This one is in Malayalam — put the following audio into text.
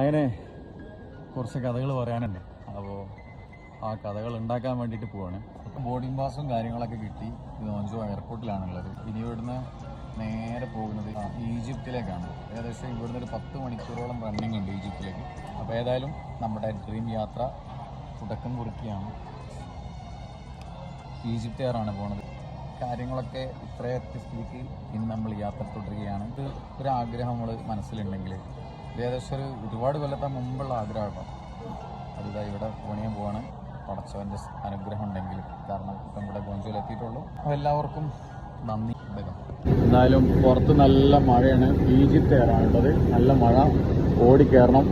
അങ്ങനെ കുറച്ച് കഥകൾ പറയാനുണ്ട്. അപ്പോൾ ആ കഥകൾ ഉണ്ടാക്കാൻ വേണ്ടിയിട്ട് പോവാണ്. ബോർഡിംഗ് പാസും കാര്യങ്ങളൊക്കെ കിട്ടി. നോഞ്ചോ എയർപോർട്ടിലാണുള്ളത്. ഇനി ഇവിടുന്ന് നേരെ പോകുന്നത് ഈജിപ്തിലേക്കാണ്. ഏകദേശം ഇവിടുന്ന് ഒരു 10 മണിക്കൂറോളം റണ്ണിങ് ഉണ്ട് ഈജിപ്തിലേക്ക്. അപ്പോൾ ഏതായാലും നമ്മുടെ ഡ്രീം യാത്ര തുടക്കം കുറിക്കുകയാണ്. ഈജിപ്ത് എയറാണ് പോണത്. കാര്യങ്ങളൊക്കെ ഇത്രയൊക്കെ സ്ഥിതിക്ക് ഇനി നമ്മൾ യാത്ര തുടരുകയാണ്. ഇത് ഒരാഗ്രഹം നമ്മൾ മനസ്സിലുണ്ടെങ്കിൽ ഏകദേശം ഒരുപാട് കൊല്ലത്തെ മുമ്പുള്ള ആഗ്രഹമാണ്. അതിതാ ഇവിടെ പണിയാൻ പോവാണ്. പടച്ചവൻ്റെ അനുഗ്രഹം ഉണ്ടെങ്കിൽ. കാരണം ഇപ്പം ഇവിടെ ഗോഞ്ചോയിൽ എത്തിയിട്ടുള്ളൂ. അപ്പോൾ എല്ലാവർക്കും നന്ദി. എന്തായാലും പുറത്ത് നല്ല മഴയാണ്. ഈജിപ്ത് എയറാണുള്ളത്. നല്ല മഴ. ഓടിക്കയറണം.